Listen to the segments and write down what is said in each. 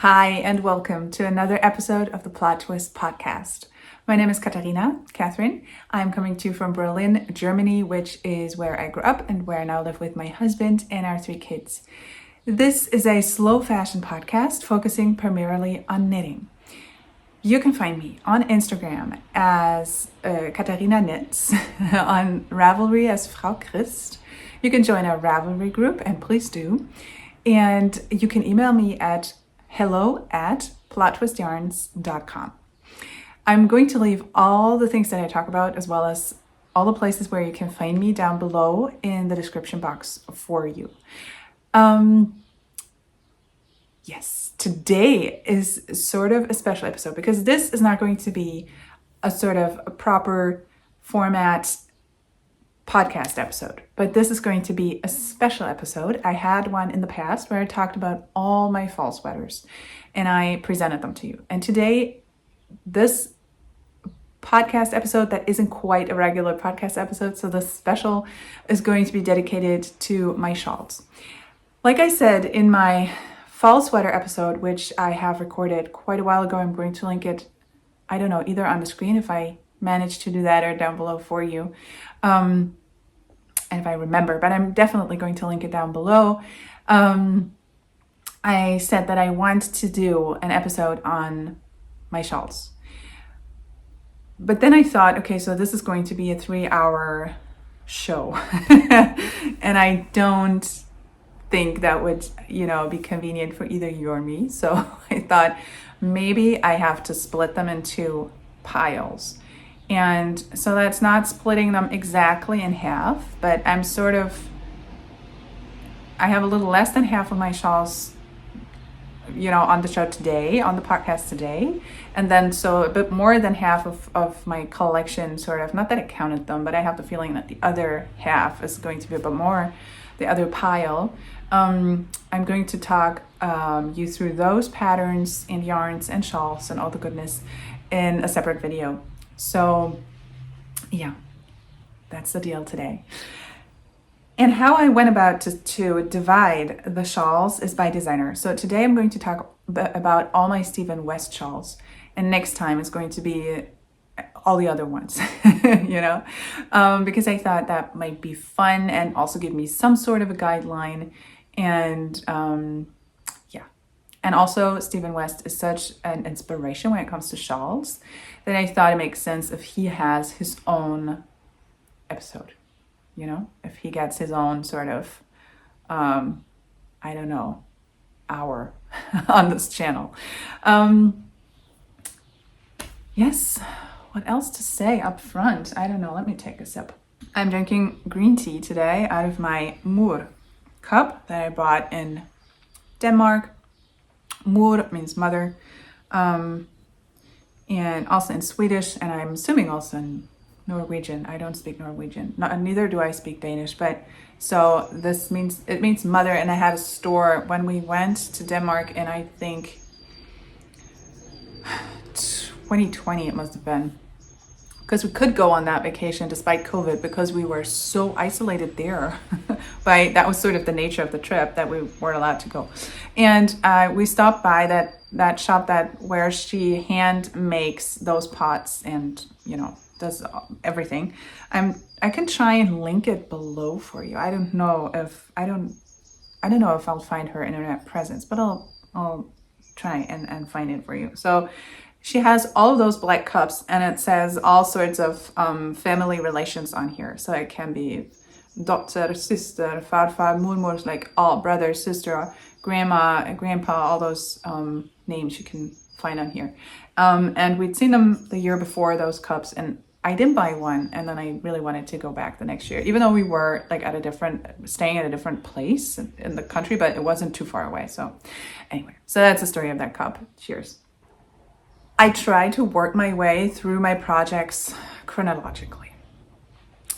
Hi, and welcome to another episode of the Plot Twist podcast. My name is Catherine. I'm coming to you from Berlin, Germany, which is where I grew up and where I now live with my husband and our 3 kids. This is a slow fashion podcast focusing primarily on knitting. You can find me on Instagram as Katharina Knits, on Ravelry as Frau Christ. You can join our Ravelry group, and please do. And you can email me at hello@plottwistyarns.com. I'm going to leave all the things that I talk about, as well as all the places where you can find me, down below in the description box for you. Yes, today is sort of a special episode because this is not going to be a sort of a proper format podcast episode, but this is going to be a special episode. I had one in the past where I talked about all my fall sweaters and I presented them to you. And today, this podcast episode that isn't quite a regular podcast episode, so the special is going to be dedicated to my shawls. Like I said in my fall sweater episode, which I have recorded quite a while ago, I'm going to link it, I don't know, either on the screen if I manage to do that or down below for you. And if I remember, but I'm definitely going to link it down below. I said that I want to do an episode on my shawls. But then I thought, okay, so this is going to be a 3-hour show. And I don't think that would, be convenient for either you or me. So I thought maybe I have to split them into piles. And so that's not splitting them exactly in half, but I have a little less than half of my shawls, on the show today, on the podcast today. And then so a bit more than half of my collection, sort of, not that I counted them, but I have the feeling that the other half is going to be a bit more, the other pile. I'm going to talk you through those patterns and yarns and shawls and all the goodness in a separate video. So yeah, that's the deal today. And how I went about to divide the shawls is by designer. So today I'm going to talk about all my Stephen West shawls. And next time it's going to be all the other ones, because I thought that might be fun and also give me some sort of a guideline. And and also, Stephen West is such an inspiration when it comes to shawls that I thought it makes sense if he has his own episode, if he gets his own sort of, hour on this channel. Yes, what else to say up front? I don't know, let me take a sip. I'm drinking green tea today out of my Mor cup that I bought in Denmark. Mor means mother, and also in Swedish, and I'm assuming also in Norwegian. I don't speak Norwegian, neither do I speak Danish, but so it means mother. And I had a store when we went to Denmark, and I think 2020 it must have been, because we could go on that vacation despite COVID because we were so isolated there. That was sort of the nature of the trip, that we weren't allowed to go. And we stopped by that shop where she hand makes those pots and, does everything. I can try and link it below for you. I don't know if I'll find her internet presence, but I'll try and find it for you. So she has all of those black cups, and it says all sorts of family relations on here. So it can be dotter, sister, farfar, mormor, like all brother, sister, grandma, grandpa, all those names you can find on here. And we'd seen them the year before, those cups, and I didn't buy one. And then I really wanted to go back the next year, even though we were staying at a different place in the country, but it wasn't too far away. So anyway, so that's the story of that cup. Cheers. I try to work my way through my projects chronologically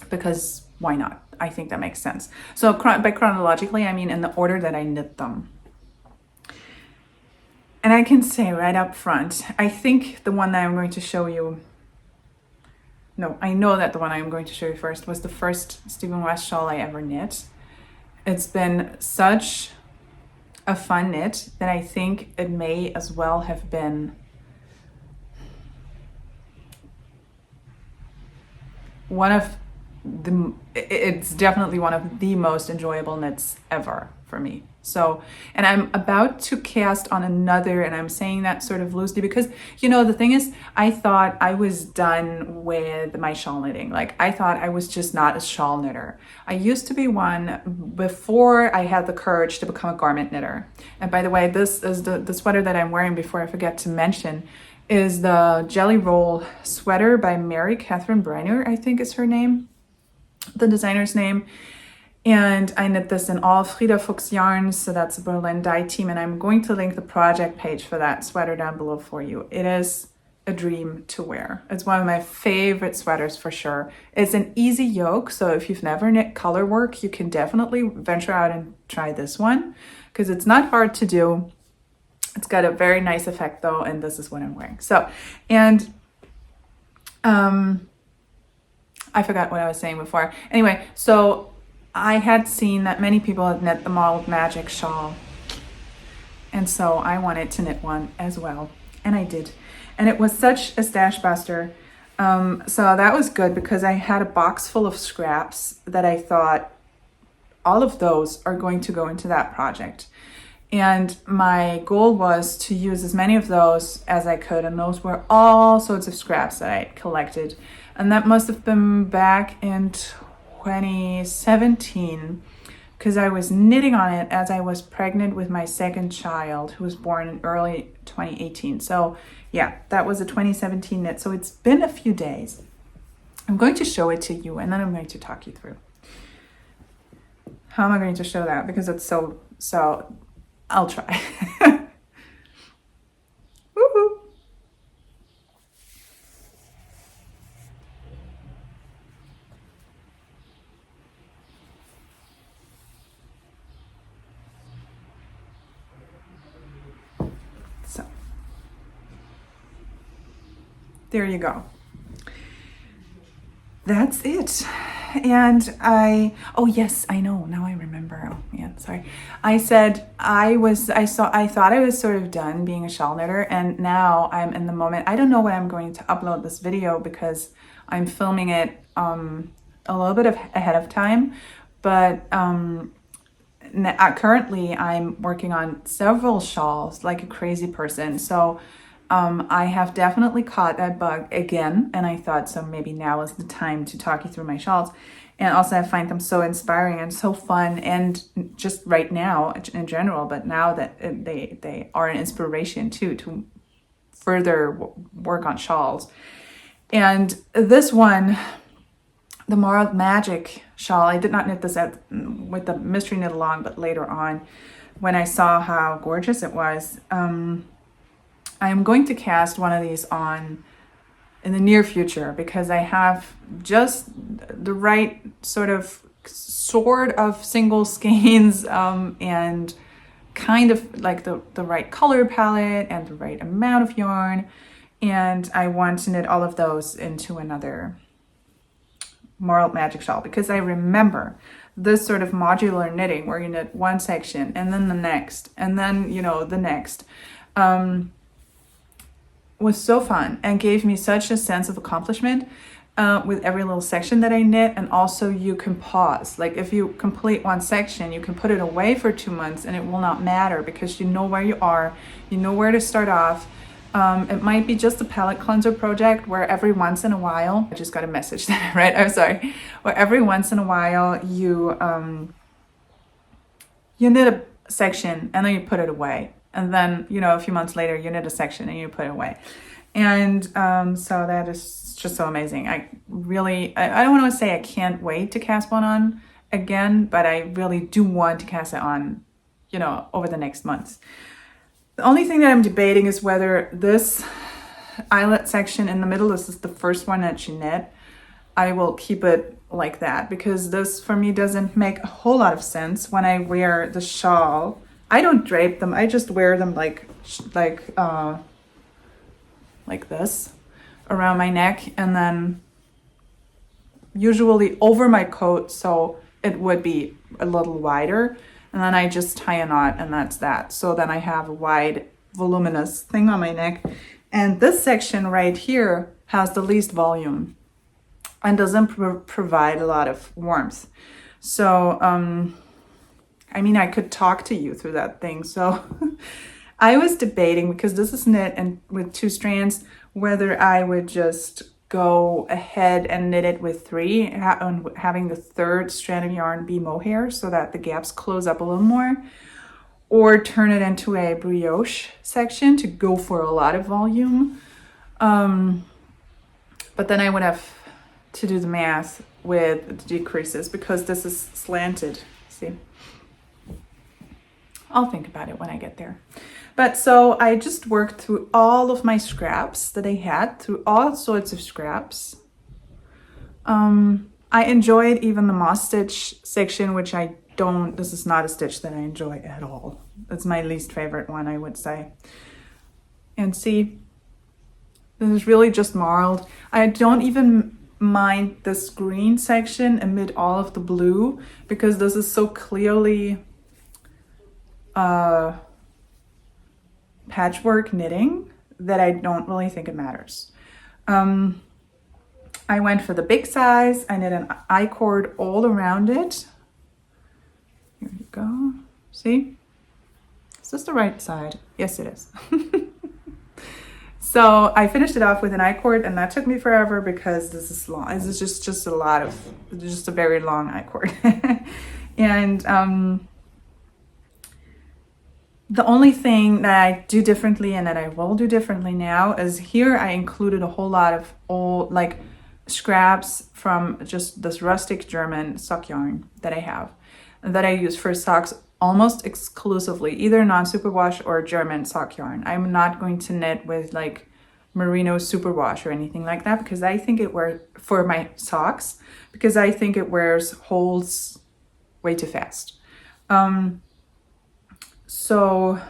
because why not? I think that makes sense. So by chronologically, I mean in the order that I knit them. And I can say right up front, I think the one that I'm going to show you, I know that the one I'm going to show you first was the first Stephen West shawl I ever knit. It's been such a fun knit, then I think it may as well have been it's definitely one of the most enjoyable knits ever for me. So, and I'm about to cast on another, and I'm saying that sort of loosely because, you know, the thing is, I thought I was done with my shawl knitting. Like, I thought I was just not a shawl knitter. I used to be one before I had the courage to become a garment knitter. And by the way, this is the sweater that I'm wearing, before I forget to mention, is the Jelly Roll sweater by Mary Catherine Briner, I think is her name, the designer's name. And I knit this in all Frida Fuchs yarns, so that's a Berlin dye team, and I'm going to link the project page for that sweater down below for you. It is a dream to wear. It's one of my favorite sweaters for sure. It's an easy yoke, so if you've never knit color work, you can definitely venture out and try this one, because it's not hard to do. It's got a very nice effect though, and this is what I'm wearing. So, and I forgot what I was saying before. Anyway, so I had seen that many people had knit the Marled Magic shawl. And so I wanted to knit one as well. And I did. And it was such a stash buster. So that was good because I had a box full of scraps that I thought all of those are going to go into that project. And my goal was to use as many of those as I could. And those were all sorts of scraps that I collected. And that must have been back in 2017, because I was knitting on it as I was pregnant with my second child, who was born in early 2018. So yeah, that was a 2017 knit. So it's been a few days. I'm going to show it to you, and then I'm going to talk you through. How am I going to show that? Because it's so I'll try. Woohoo! So, there you go. That's it. And oh yes, I know, now I remember. Oh man, sorry. I said I thought I was sort of done being a shawl knitter, and now I'm in the moment. I don't know when I'm going to upload this video because I'm filming it a little bit ahead of time, but currently I'm working on several shawls like a crazy person. So I have definitely caught that bug again, and I thought, so maybe now is the time to talk you through my shawls. And also I find them so inspiring and so fun, and just right now in general, but now that they are an inspiration too to further work on shawls. And this one, the Marled Magic shawl, I did not knit this with the mystery knit along, but later on when I saw how gorgeous it was, I'm going to cast one of these on in the near future, because I have just the right sort of single skeins and kind of like the right color palette and the right amount of yarn. And I want to knit all of those into another Marled Magic shawl, because I remember this sort of modular knitting where you knit one section and then the next and then, you know, the next. Was so fun and gave me such a sense of accomplishment with every little section that I knit. And also you can pause. Like if you complete one section, you can put it away for 2 months and it will not matter, because you know where you are, you know where to start off. It might be just a palette cleanser project where every once in a while, I just got a message that I read, I'm sorry, where every once in a while you knit a section and then you put it away. And then, you know, a few months later, you knit a section and you put it away. And so that is just so amazing. I don't want to say I can't wait to cast one on again, but I really do want to cast it on, you know, over the next months. The only thing that I'm debating is whether this eyelet section in the middle, this is the first one that you knit, I will keep it like that, because this for me doesn't make a whole lot of sense when I wear the shawl. I don't drape them. I just wear them like this around my neck, and then usually over my coat, so it would be a little wider. and then I just tie a knot, and that's that. So then I have a wide, voluminous thing on my neck. And this section right here has the least volume and doesn't provide a lot of warmth. So, I mean, I could talk to you through that thing. So I was debating, because this is knit and with 2 strands, whether I would just go ahead and knit it with 3, having the 3rd strand of yarn be mohair so that the gaps close up a little more, or turn it into a brioche section to go for a lot of volume. But then I would have to do the math with the decreases, because this is slanted, see? I'll think about it when I get there. But so I just worked through all of my scraps that I had, through all sorts of scraps. I enjoyed even the moss stitch section, which this is not a stitch that I enjoy at all. It's my least favorite one, I would say. And see, this is really just marled. I don't even mind this green section amid all of the blue, because this is so clearly patchwork knitting that I don't really think it matters. I went for the big size. I knit an I-cord all around it. Here you go. See? Is this the right side? Yes, it is. So I finished it off with an I-cord, and that took me forever because this is long. This is just a very long I-cord. And the only thing that I do differently, and that I will do differently now, is here I included a whole lot of old, like, scraps from just this rustic German sock yarn that I have, that I use for socks almost exclusively, either non-superwash or German sock yarn. I'm not going to knit with like merino superwash or anything like that, because I think it wears, for my socks, because I think it wears holes way too fast. So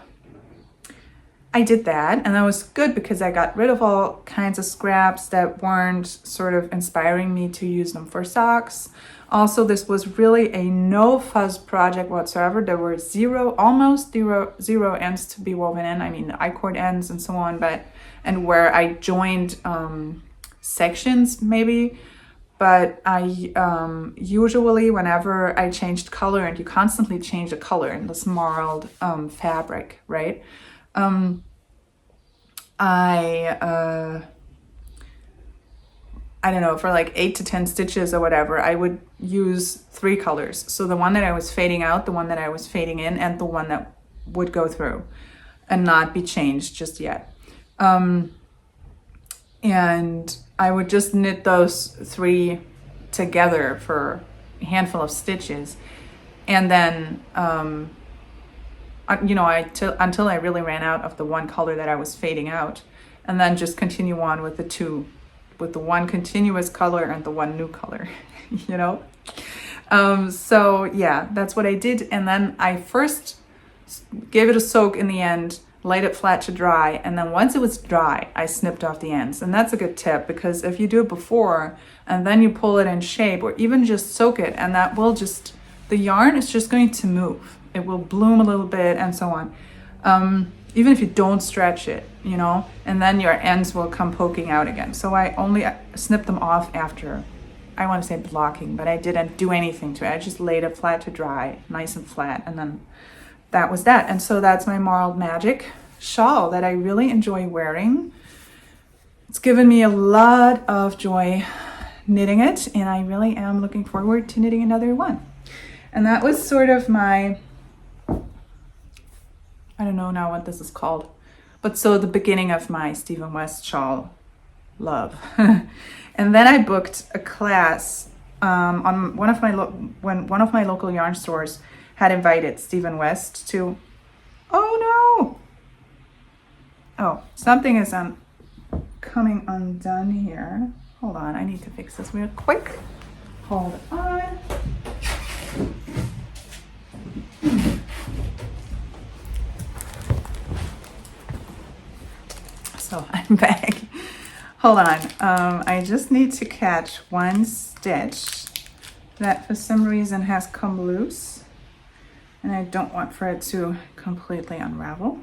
I did that, and that was good because I got rid of all kinds of scraps that weren't sort of inspiring me to use them for socks. Also, this was really a no fuss project whatsoever. There were almost zero ends to be woven in. I mean, I-cord ends and so on, and where I joined sections maybe. But I usually, whenever I changed color, and you constantly change the color in this marled fabric, right? I don't know, for like 8 to 10 stitches or whatever, I would use 3 colors. So the one that I was fading out, the one that I was fading in, and the one that would go through and not be changed just yet. And I would just knit those 3 together for a handful of stitches. And then, until I really ran out of the one color that I was fading out, and then just continue on with the one continuous color and the one new color, you know? So yeah, that's what I did. And then I first gave it a soak in the end, laid it flat to dry, and then once it was dry, I snipped off the ends. And that's a good tip, because if you do it before and then you pull it in shape, or even just soak it, and that will just, the yarn is just going to move. It will bloom a little bit and so on. Even if you don't stretch it, you know, and then your ends will come poking out again. So I only snipped them off after, I want to say blocking, but I didn't do anything to it. I just laid it flat to dry, nice and flat, and then that was that. And so that's my Marled Magic shawl that I really enjoy wearing. It's given me a lot of joy knitting it, and I really am looking forward to knitting another one. And that was sort of my, I don't know now what this is called, but so the beginning of my Stephen West shawl love. And then I booked a class on one of my local yarn stores had invited Stephen West to, oh no, oh, something is coming undone here. Hold on, I need to fix this real quick. Hold on. So I'm back. Hold on. I just need to catch one stitch that for some reason has come loose. and I don't want for it to completely unravel.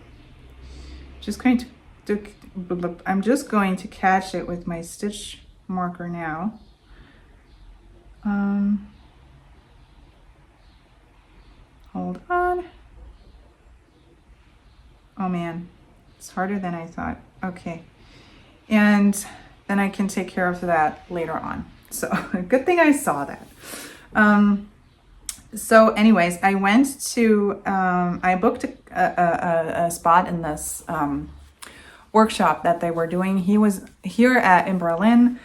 Just going to I'm just going to catch it with my stitch marker now. Hold on. Oh man, it's harder than I thought. Okay, and then I can take care of that later on. So good thing I saw that. So anyways, I went to, I booked a spot in this workshop that they were doing. He was here in Berlin.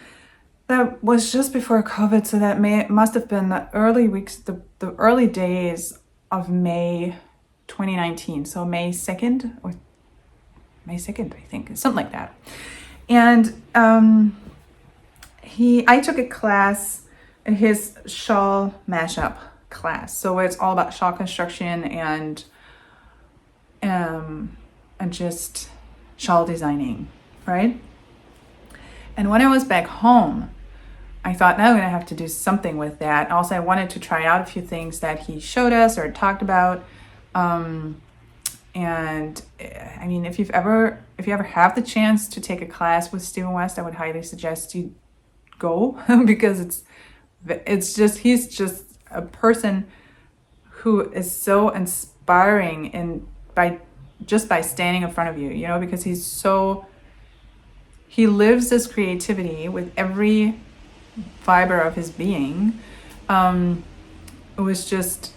That was just before COVID, so that must have been the early weeks, the early days of May 2019. So May 2nd, or May 2nd, I think, something like that. And I took a class, his shawl mashup class. So it's all about shawl construction and just shawl designing, right? And when I was back home, I thought, now I'm gonna have to do something with that. Also, I wanted to try out a few things that he showed us or talked about. And I mean, if you ever have the chance to take a class with Steven West, I would highly suggest you go because he's just a person who is so inspiring by standing in front of you, you know, because he lives this creativity with every fiber of his being. It was just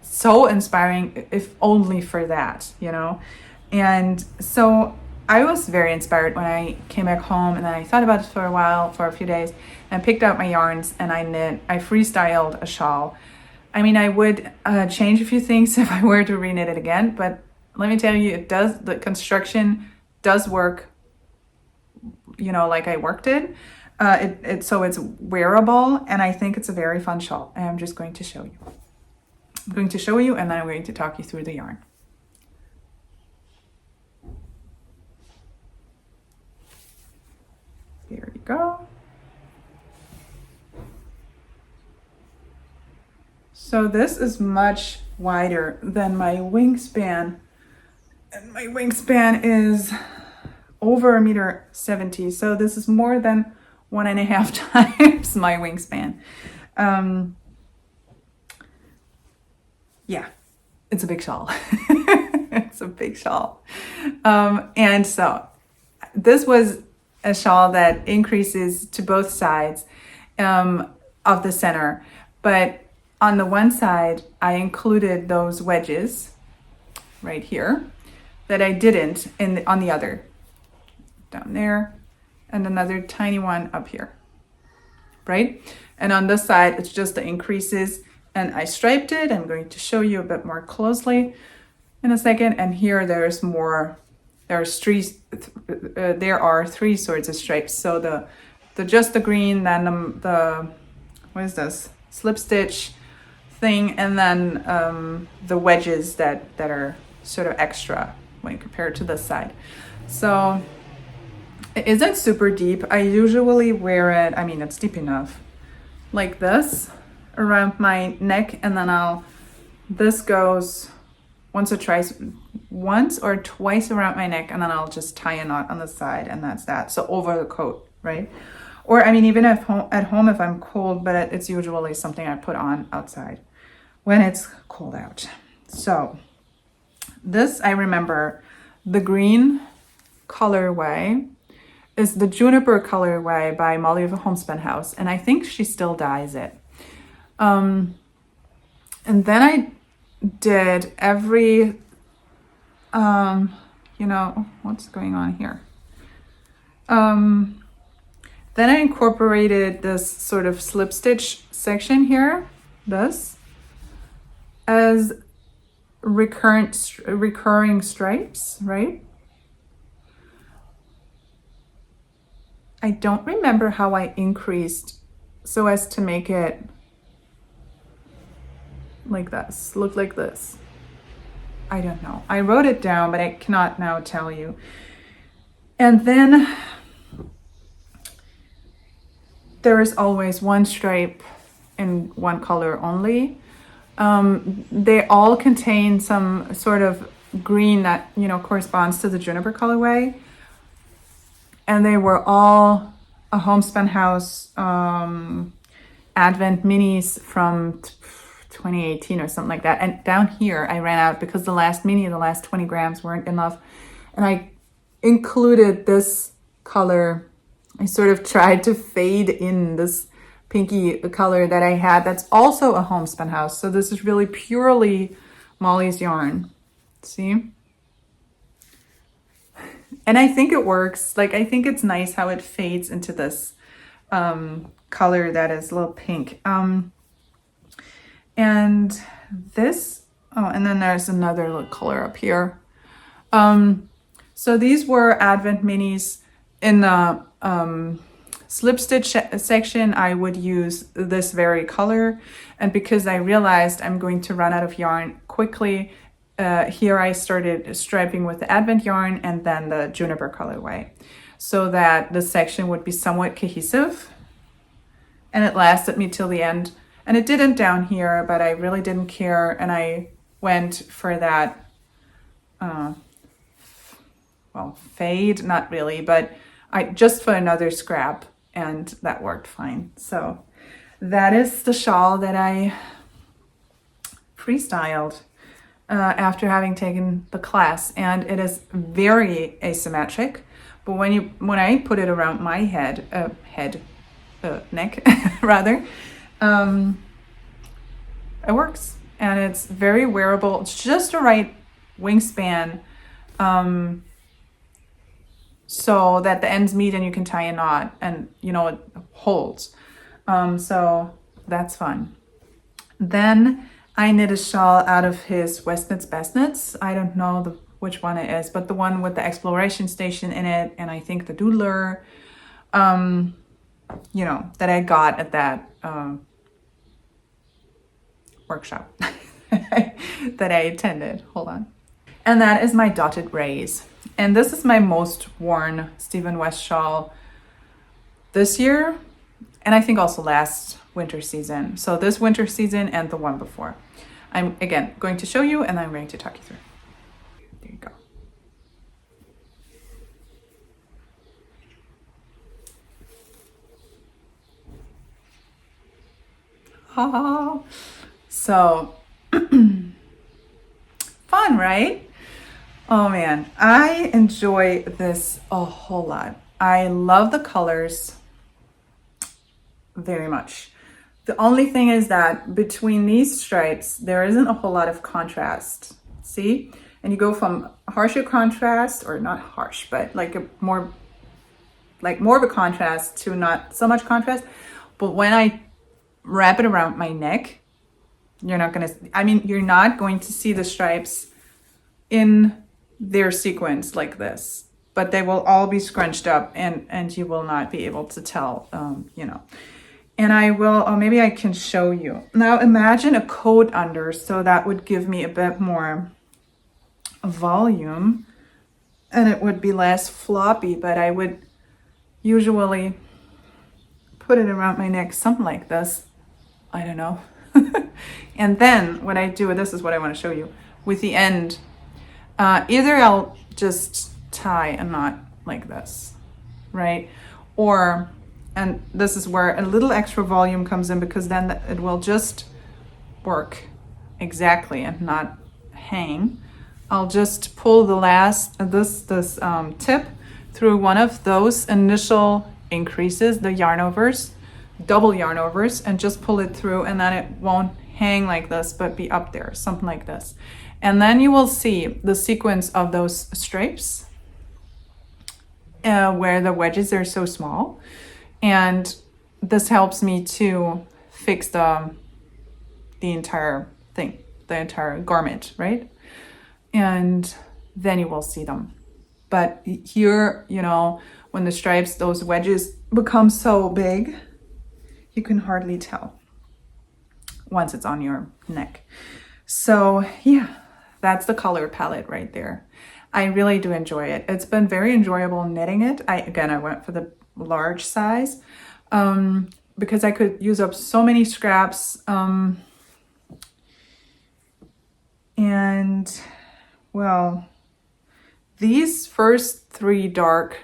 so inspiring, if only for that, you know. And so I was very inspired when I came back home, and then I thought about it for a few days, and I picked out my yarns and I freestyled a shawl. I mean, I would change a few things if I were to reknit it again, but let me tell you, the construction does work, you know, like I worked it. So it's wearable, and I think it's a very fun shawl. And I'm just going to show you. I'm going to show you, and then I'm going to talk you through the yarn. There you go. So this is much wider than my wingspan, and my wingspan is over 1.70 meters. So this is more than 1.5 times my wingspan. Yeah, it's a big shawl. It's a big shawl. And so this was a shawl that increases to both sides of the center. But on the one side, I included those wedges right here that I didn't on the other. Down there, and another tiny one up here, right? And on this side, it's just the increases, and I striped it. I'm going to show you a bit more closely in a second. And here there are three sorts of stripes. So just the green, then the what is this, slip stitch thing, and then the wedges that are sort of extra when compared to this side. So it isn't super deep. I usually wear it, I mean, it's deep enough, like this around my neck, and then this goes once or twice around my neck, and then I'll just tie a knot on the side, and that's that. So over the coat, right? Or I mean, even at home if I'm cold, but it's usually something I put on outside when it's cold out. So this, I remember the green colorway is the Juniper colorway by Molly of the Homespun House, and I think she still dyes it. And then I did every, you know, what's going on here? Then I incorporated this sort of slip stitch section here, this, as recurring stripes, right? I don't remember how I increased so as to make it like this, look like this. I don't know. I wrote it down, but I cannot now tell you. And then there is always one stripe in one color only. They all contain some sort of green that, you know, corresponds to the juniper colorway. And they were all a Homespun House Advent minis from 2018 or something like that. And down here I ran out because the last mini, the last 20 grams weren't enough. And I included this color. I sort of tried to fade in this pinky color that I had. That's also a Homespun House. So this is really purely Molly's yarn. See? And I think it works. Like, I think it's nice how it fades into this color that is a little pink. And this, oh, and then there's another little color up here. So these were Advent minis. In the slip stitch section, I would use this very color. And because I realized I'm going to run out of yarn quickly, here I started striping with the Advent yarn and then the juniper colorway, so that the section would be somewhat cohesive. And it lasted me till the end. And it didn't down here, but I really didn't care. And I went for that, well, fade, not really, but I just for another scrap, and that worked fine. So that is the shawl that I freestyled after having taken the class, and it is very asymmetric. But when I put it around my neck rather, it works, and it's very wearable. It's just the right wingspan, so that the ends meet and you can tie a knot, and you know, it holds. So that's fun. Then I knit a shawl out of his West Knits Best Knits. I don't know which one it is, but the one with the exploration station in it, and I think the doodler, you know, that I got at that workshop that I attended. Hold on. And that is my dotted rays. And this is my most worn Stephen West shawl this year, and I think also last winter season. So this winter season and the one before. I'm again going to show you, and I'm going to talk you through. There you go. Oh, so fun, right? Oh man, I enjoy this a whole lot. I love the colors very much. The only thing is that between these stripes, there isn't a whole lot of contrast. See? And you go from harsher contrast, or not harsh, but like more of a contrast to not so much contrast. But when I wrap it around my neck, you're not going to see the stripes in their sequence like this, but they will all be scrunched up, and you will not be able to tell, you know. And I will, or maybe I can show you. Now imagine a coat under, so that would give me a bit more volume and it would be less floppy, but I would usually put it around my neck, something like this. I don't know. And then what I do, this is what I want to show you, with the end, either I'll just tie a knot like this, right? Or, and this is where a little extra volume comes in, because then it will just work exactly and not hang. I'll just pull the last, this tip through one of those initial increases, the yarn overs, double yarn overs, and just pull it through, and then it won't hang like this, but be up there, something like this. And then you will see the sequence of those stripes where the wedges are so small. And this helps me to fix the entire thing, the entire garment, right? And then you will see them. But here, you know, when the stripes, those wedges become so big, you can hardly tell once it's on your neck. So yeah, that's the color palette right there. I really do enjoy it. It's been very enjoyable knitting it. I went for the large size because I could use up so many scraps. And well, these first 3 dark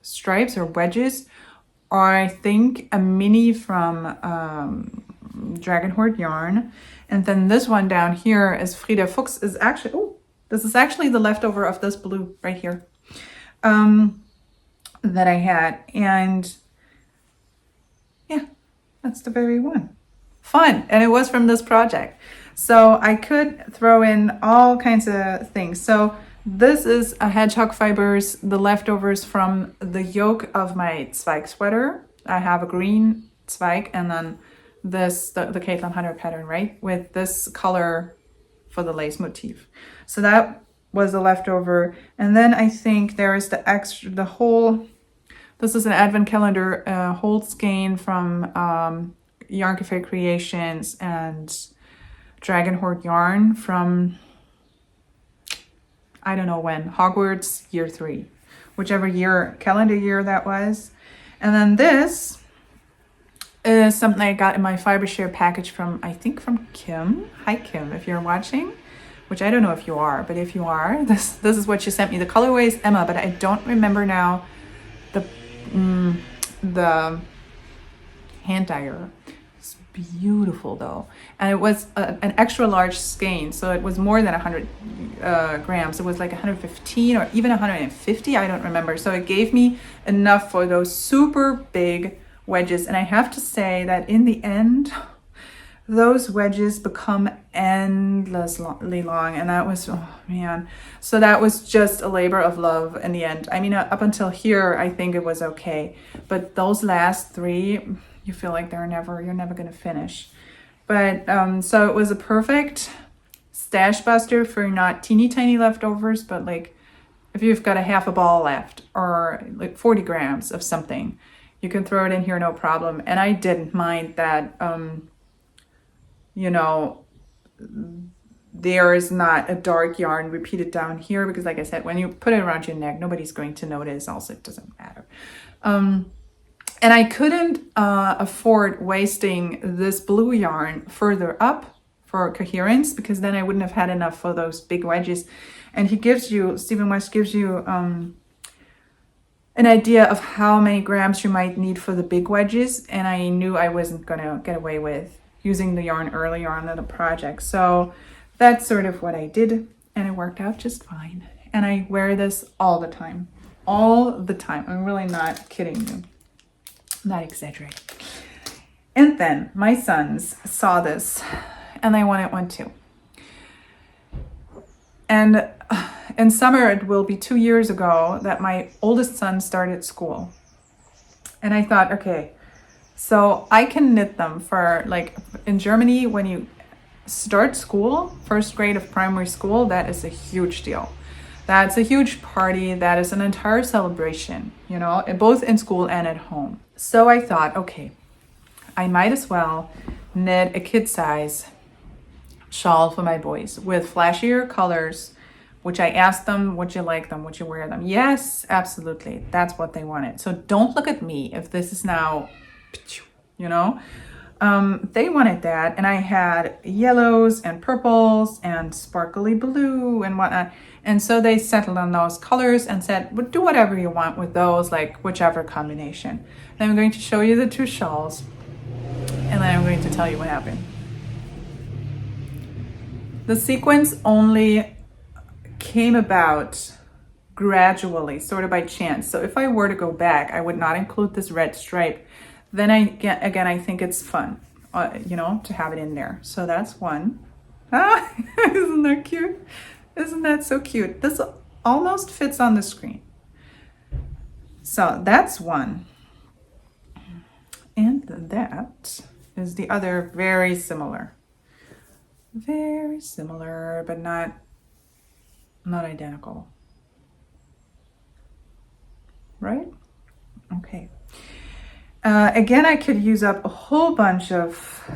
stripes or wedges are, I think, a mini from Dragon Horde yarn. And then this one down here is Frida Fuchs, is actually, oh, this is actually the leftover of this blue right here that I had. And yeah, that's the very one. Fun. And it was from this project. So I could throw in all kinds of things. So this is a hedgehog fibers, the leftovers from the yoke of my Zweig sweater. I have a green Zweig and then this, the Caitlin Hunter pattern, right? With this color for the lace motif. So that was a leftover. And then I think there is the extra, the whole, this is an advent calendar, whole skein from Yarn Cafe Creations and Dragon Horde yarn from, I don't know when, Hogwarts year 3, whichever year, calendar year that was. And then this is something I got in my fiber share package from, I think from Kim. Hi Kim, if you're watching, which I don't know if you are, but if you are, this is what she sent me. The colorway is Emma, but I don't remember now the hand dyer. It's beautiful though. And it was an extra large skein, so it was more than 100 grams. It was like 115 or even 150, I don't remember. So it gave me enough for those super big wedges. And I have to say that in the end, those wedges become endlessly long. And that was, oh man. So that was just a labor of love in the end. I mean, up until here, I think it was okay. But those last 3, you feel like you're never going to finish. But so it was a perfect stash buster for not teeny tiny leftovers, but like if you've got a half a ball left or like 40 grams of something, you can throw it in here, no problem. And I didn't mind that, you know, there is not a dark yarn repeated down here because like I said, when you put it around your neck, nobody's going to notice. Also, it doesn't matter. And I couldn't afford wasting this blue yarn further up for coherence because then I wouldn't have had enough for those big wedges. And he gives you, Stephen West gives you an idea of how many grams you might need for the big wedges. And I knew I wasn't going to get away with using the yarn earlier on in the project. So that's sort of what I did. And it worked out just fine. And I wear this all the time. All the time. I'm really not kidding you. Not exaggerating. And then my sons saw this and they wanted one too. And in summer, it will be 2 years ago that my oldest son started school. And I thought, okay, so I can knit them for like in Germany, when you start school, first grade of primary school, that is a huge deal. That's a huge party. That is an entire celebration, you know, both in school and at home. So I thought, okay, I might as well knit a kid size shawl for my boys with flashier colors, which I asked them, would you like them? Would you wear them? Yes, absolutely. That's what they wanted. So don't look at me if this is now, you know, they wanted that. And I had yellows and purples and sparkly blue and whatnot. And so they settled on those colors and said, well, do whatever you want with those, like whichever combination. And I'm going to show you the 2 shawls and then I'm going to tell you what happened. The sequence only came about gradually, sort of by chance. So if I were to go back, I would not include this red stripe. Then I think it's fun, you know, to have it in there. So that's one. Ah, isn't that cute? Isn't that so cute? This almost fits on the screen. So that's one. And that is the other, very similar. Very similar, but not identical. Right? Okay. Again, I could use up a whole bunch of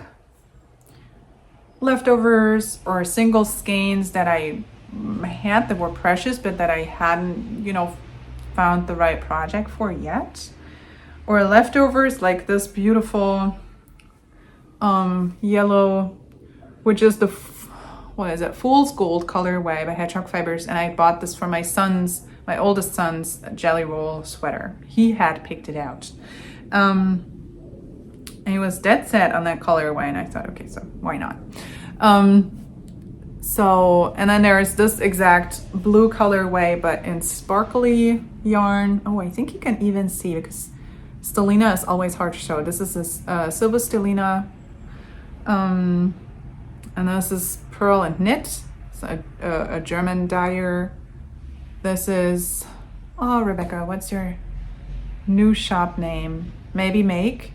leftovers or single skeins that I had that were precious, but that I hadn't, you know, found the right project for yet. Or leftovers like this beautiful yellow, which is the what is it? Fool's Gold colorway by Hedgehog Fibers, and I bought this for my oldest son's Jelly Roll sweater. He had picked it out. And he was dead set on that colorway, and I thought, okay, so why not? And then there's this exact blue colorway, but in sparkly yarn. Oh, I think you can even see, because Stellina is always hard to show. This is this Silver Stellina, and this is Pearl and Knit. It's a German dyer. This is, oh, Rebecca, what's your new shop name? Maybe Make,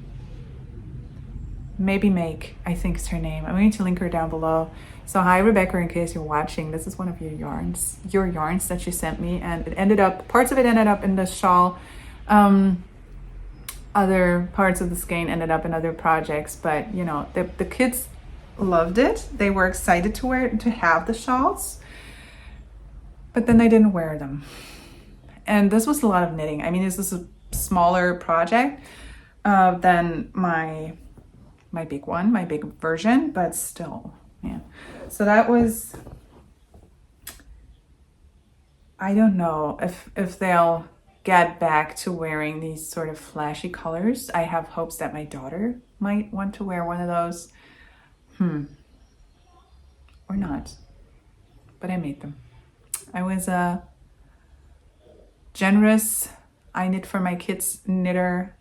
I think is her name. I'm going to link her down below. So hi, Rebecca, in case you're watching. This is one of your yarns that she sent me, and it ended up, parts of it ended up in the shawl. Other parts of the skein ended up in other projects, but you know, the kids loved it. They were excited to have the shawls, but then they didn't wear them. And this was a lot of knitting. I mean, this is a smaller project than my big version, but still, man. So that was, I don't know if they'll get back to wearing these sort of flashy colors. I have hopes that my daughter might want to wear one of those. Or not. But I made them. I was a generous, I knit for my kids knitter.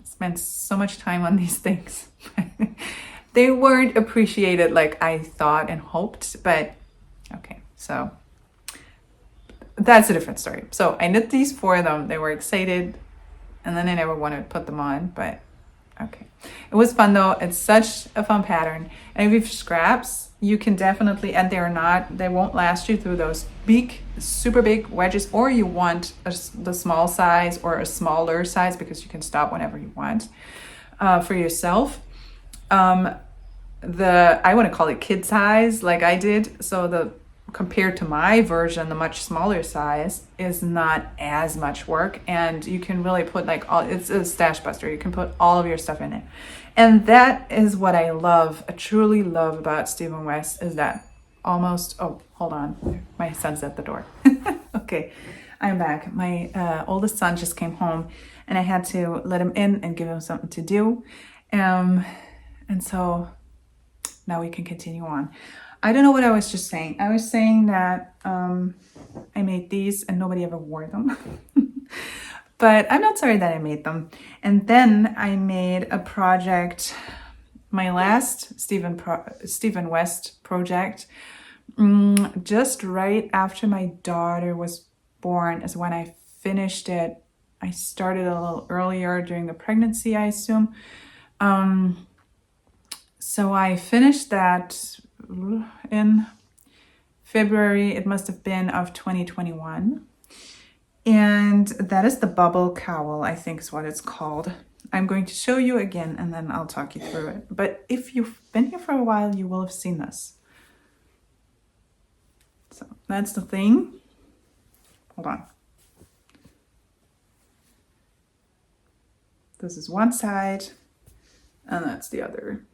Spent so much time on these things. They weren't appreciated like I thought and hoped, but okay, so that's a different story. So I knit these for them. They were excited, and then I never wanted to put them on, but okay. It was fun though. It's such a fun pattern. And if you have scraps, you can definitely, and they won't last you through those big, super big wedges, or you want the small size or a smaller size, because you can stop whenever you want for yourself. I want to call it kid size, like I did. So compared to my version, the much smaller size is not as much work, and you can really put it's a stash buster. You can put all of your stuff in it. And that is what I truly love about Stephen West, is that almost, oh, hold on. My son's at the door. Okay, I'm back. My oldest son just came home, and I had to let him in and give him something to do. And so now we can continue on. I don't know what I was just saying. I was saying that I made these and nobody ever wore them. But I'm not sorry that I made them. And then I made a project, my last Stephen West project, just right after my daughter was born is when I finished it. I started a little earlier during the pregnancy, I assume. So I finished that in February, it must have been, of 2021. And that is the Bubble Cowl, I think is what it's called. I'm going to show you again, and then I'll talk you through it. But if you've been here for a while, you will have seen this. So that's the thing. Hold on. This is one side, and that's the other,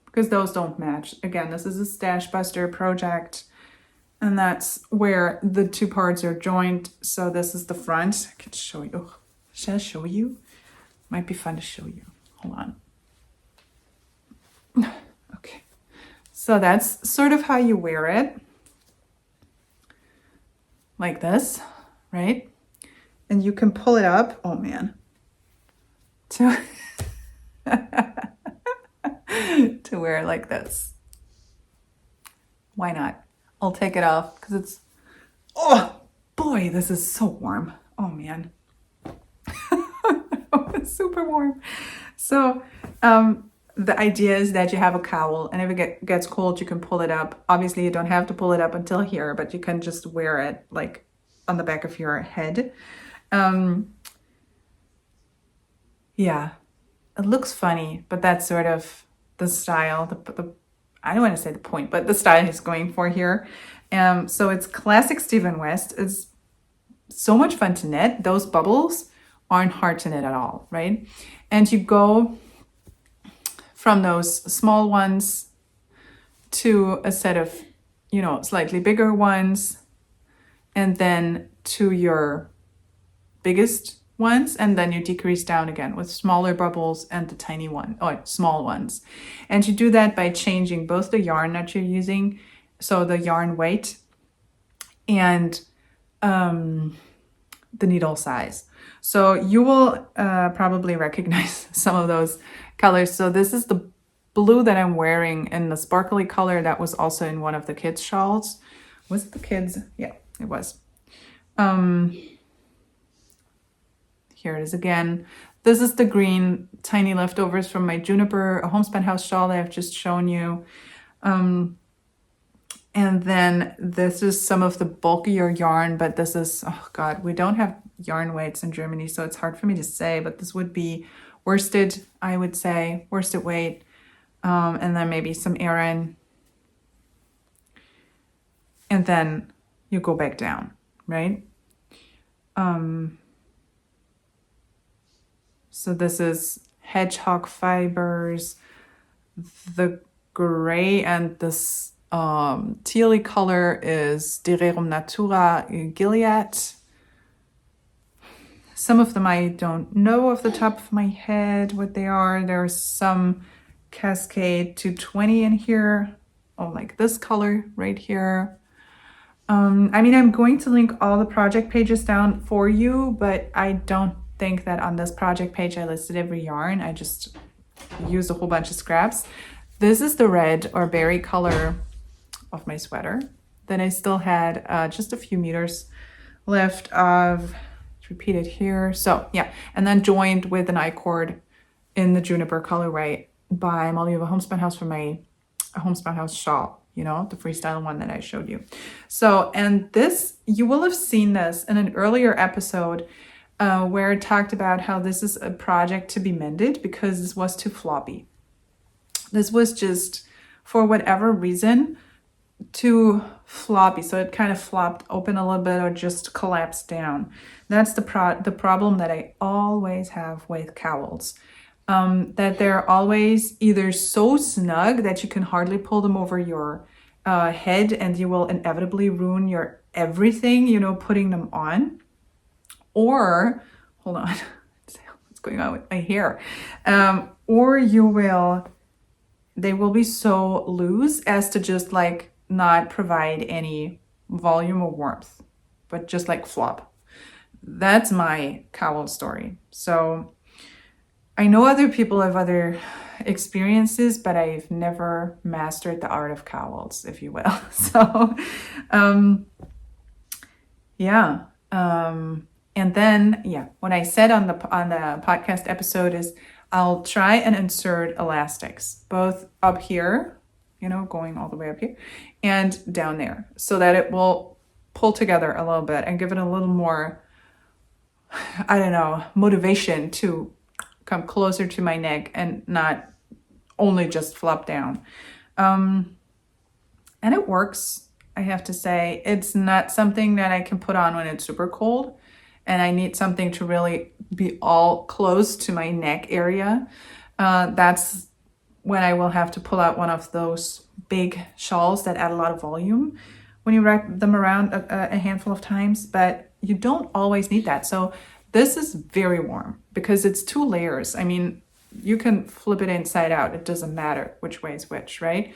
because those don't match. Again, this is a Stash Buster project, and that's where the two parts are joined. So this is the front. I can show you. Shall I show you? Might be fun to show you. Hold on. Okay. So that's sort of how you wear it. Like this, right? And you can pull it up. Oh man. To wear it like this. Why not? I'll take it off because it's, oh boy, this is so warm. Oh man. It's super warm. So the idea is that you have a cowl, and if it gets cold, you can pull it up. Obviously you don't have to pull it up until here, but you can just wear it like on the back of your head. Yeah, it looks funny, but that's sort of the style, I don't want to say the point, but the style he's going for here. So it's classic Stephen West. It's so much fun to knit. Those bubbles aren't hard to knit at all, right? And you go from those small ones to a set of you know, slightly bigger ones, and then to your biggest ones, and then you decrease down again with smaller bubbles and the tiny one, or small ones. And you do that by changing both the yarn that you're using, so the yarn weight, and the needle size. So you will probably recognize some of those colors. So this is the blue that I'm wearing in the sparkly color that was also in one of the kids' shawls. Was it the kids? Yeah, it was. Here it is again. This is the green tiny leftovers from my juniper homespun house shawl that I've just shown you. And then this is some of the bulkier yarn, but this is, oh God, we don't have yarn weights in Germany, so it's hard for me to say, but this would be worsted, I would say, worsted weight, and then maybe some Aran. And then you go back down, right? So this is hedgehog fibers, the gray and this tealy color is De Rerum Natura Gilead. Some of them I don't know off the top of my head what they are. There's some Cascade 220 in here. Oh, like this color right here. I mean, I'm going to link all the project pages down for you, but I don't think that on this project page I listed every yarn. I just used a whole bunch of scraps. This is the red or berry color of my sweater. Then I still had just a few meters left of, repeat it here. So yeah, and then joined with an I-cord in the juniper colorway by Molly of a Homespun House for my Homespun House shawl, you know, the freestyle one that I showed you. So, and this, you will have seen this in an earlier episode where I talked about how this is a project to be mended because this was too floppy. This was just, for whatever reason, too floppy, so it kind of flopped open a little bit or just collapsed down. That's the problem that I always have with cowls, that they're always either so snug that you can hardly pull them over your head and you will inevitably ruin your everything, you know, putting them on, or hold on, what's going on with my hair, or they will be so loose as to just like not provide any volume or warmth, but just like flop. That's my cowl story. So I know other people have other experiences, but I've never mastered the art of cowls, if you will. So yeah. And then, yeah, what I said on the podcast episode is I'll try and insert elastics, both up here, you know, going all the way up here, and down there, so that it will pull together a little bit and give it a little more, I don't know, motivation to come closer to my neck and not only just flop down. And it works, I have to say. It's not something that I can put on when it's super cold and I need something to really be all close to my neck area. That's when I will have to pull out one of those big shawls that add a lot of volume when you wrap them around a handful of times, but you don't always need that. So this is very warm because it's 2 layers. I mean, you can flip it inside out. It doesn't matter which way is which, right?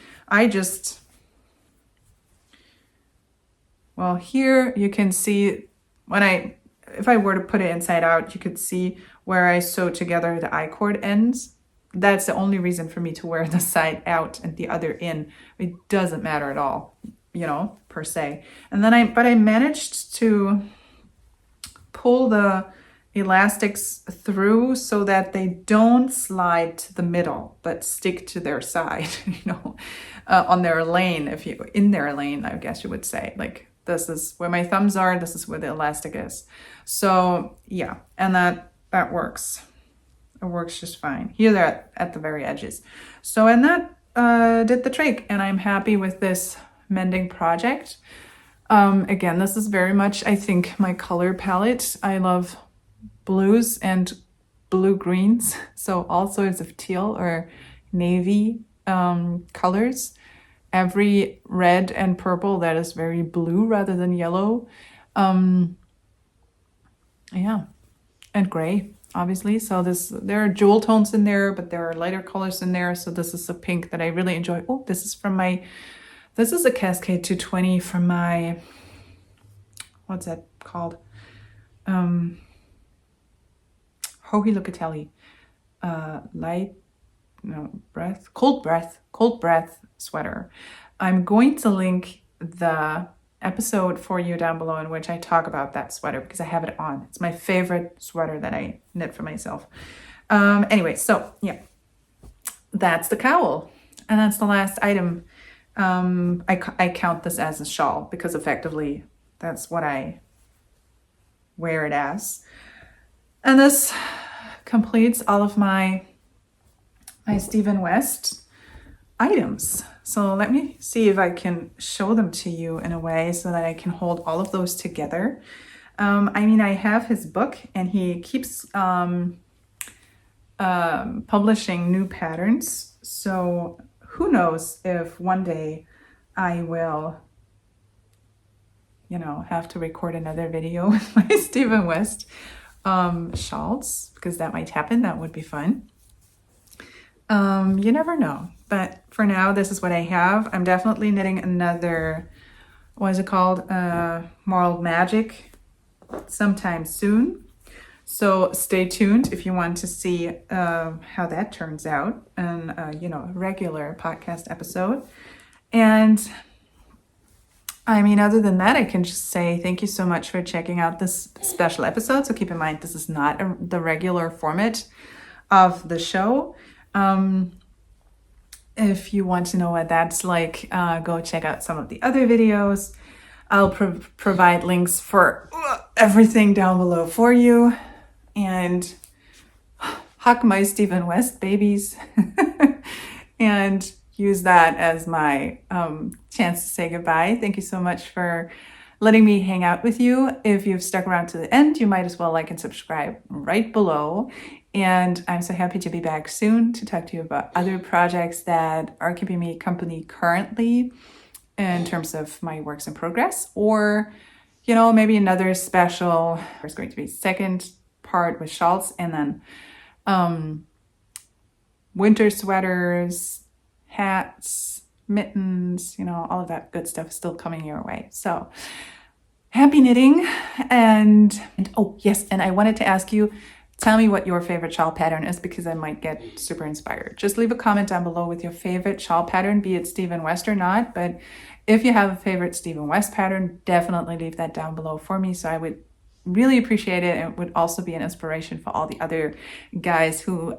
Well, here you can see if I were to put it inside out, you could see where I sewed together the I-cord ends. That's the only reason for me to wear the side out and the other in. It doesn't matter at all, you know, per se. And then I managed to pull the elastics through so that they don't slide to the middle, but stick to their side, you know, on their lane, in their lane, I guess you would say. Like, this is where my thumbs are, this is where the elastic is. So yeah, and that works. It works just fine. Here they're at the very edges. So, and that did the trick, and I'm happy with this mending project. Again, this is very much, I think, my color palette. I love blues and blue greens, so all sorts of teal or navy colors. every red and purple that is very blue rather than yellow. Yeah, and gray, obviously. So there are jewel tones in there, but there are lighter colors in there. So this is a pink that I really enjoy. Oh, this is a Cascade 220 from my, what's that called? Hohi Locatelli. Cold breath sweater. I'm going to link the episode for you down below in which I talk about that sweater because I have it on. It's my favorite sweater that I knit for myself. Anyway, so yeah, that's the cowl. And that's the last item. I count this as a shawl because effectively that's what I wear it as. And this completes all of my Stephen West items. So let me see if I can show them to you in a way so that I can hold all of those together. I mean, I have his book and he keeps publishing new patterns. So who knows if one day I will, have to record another video with my Stephen West shawls, because that might happen. That would be fun. You never know. But for now, this is what I have. I'm definitely knitting another, what is it called? Marled Magic sometime soon. So stay tuned if you want to see how that turns out in a regular podcast episode. And I mean, other than that, I can just say thank you so much for checking out this special episode. So keep in mind, this is not the regular format of the show. If you want to know what that's like, go check out some of the other videos. I'll provide links for everything down below for you. And huck my Stephen West babies and use that as my chance to say goodbye. Thank you so much for letting me hang out with you. If you've stuck around to the end, you might as well like and subscribe right below. And I'm so happy to be back soon to talk to you about other projects that are keeping me company currently in terms of my works in progress, or, maybe another special. There's going to be second part with shawls, and then winter sweaters, hats, mittens, all of that good stuff is still coming your way. So happy knitting. And oh yes, and I wanted to ask you, tell me what your favorite shawl pattern is, because I might get super inspired. Just leave a comment down below with your favorite shawl pattern, be it Stephen West or not. But if you have a favorite Stephen West pattern, definitely leave that down below for me. So I would really appreciate it. And it would also be an inspiration for all the other guys who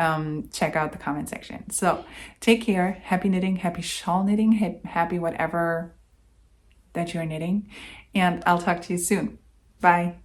check out the comment section. So take care. Happy knitting, happy shawl knitting, happy whatever that you're knitting. And I'll talk to you soon. Bye.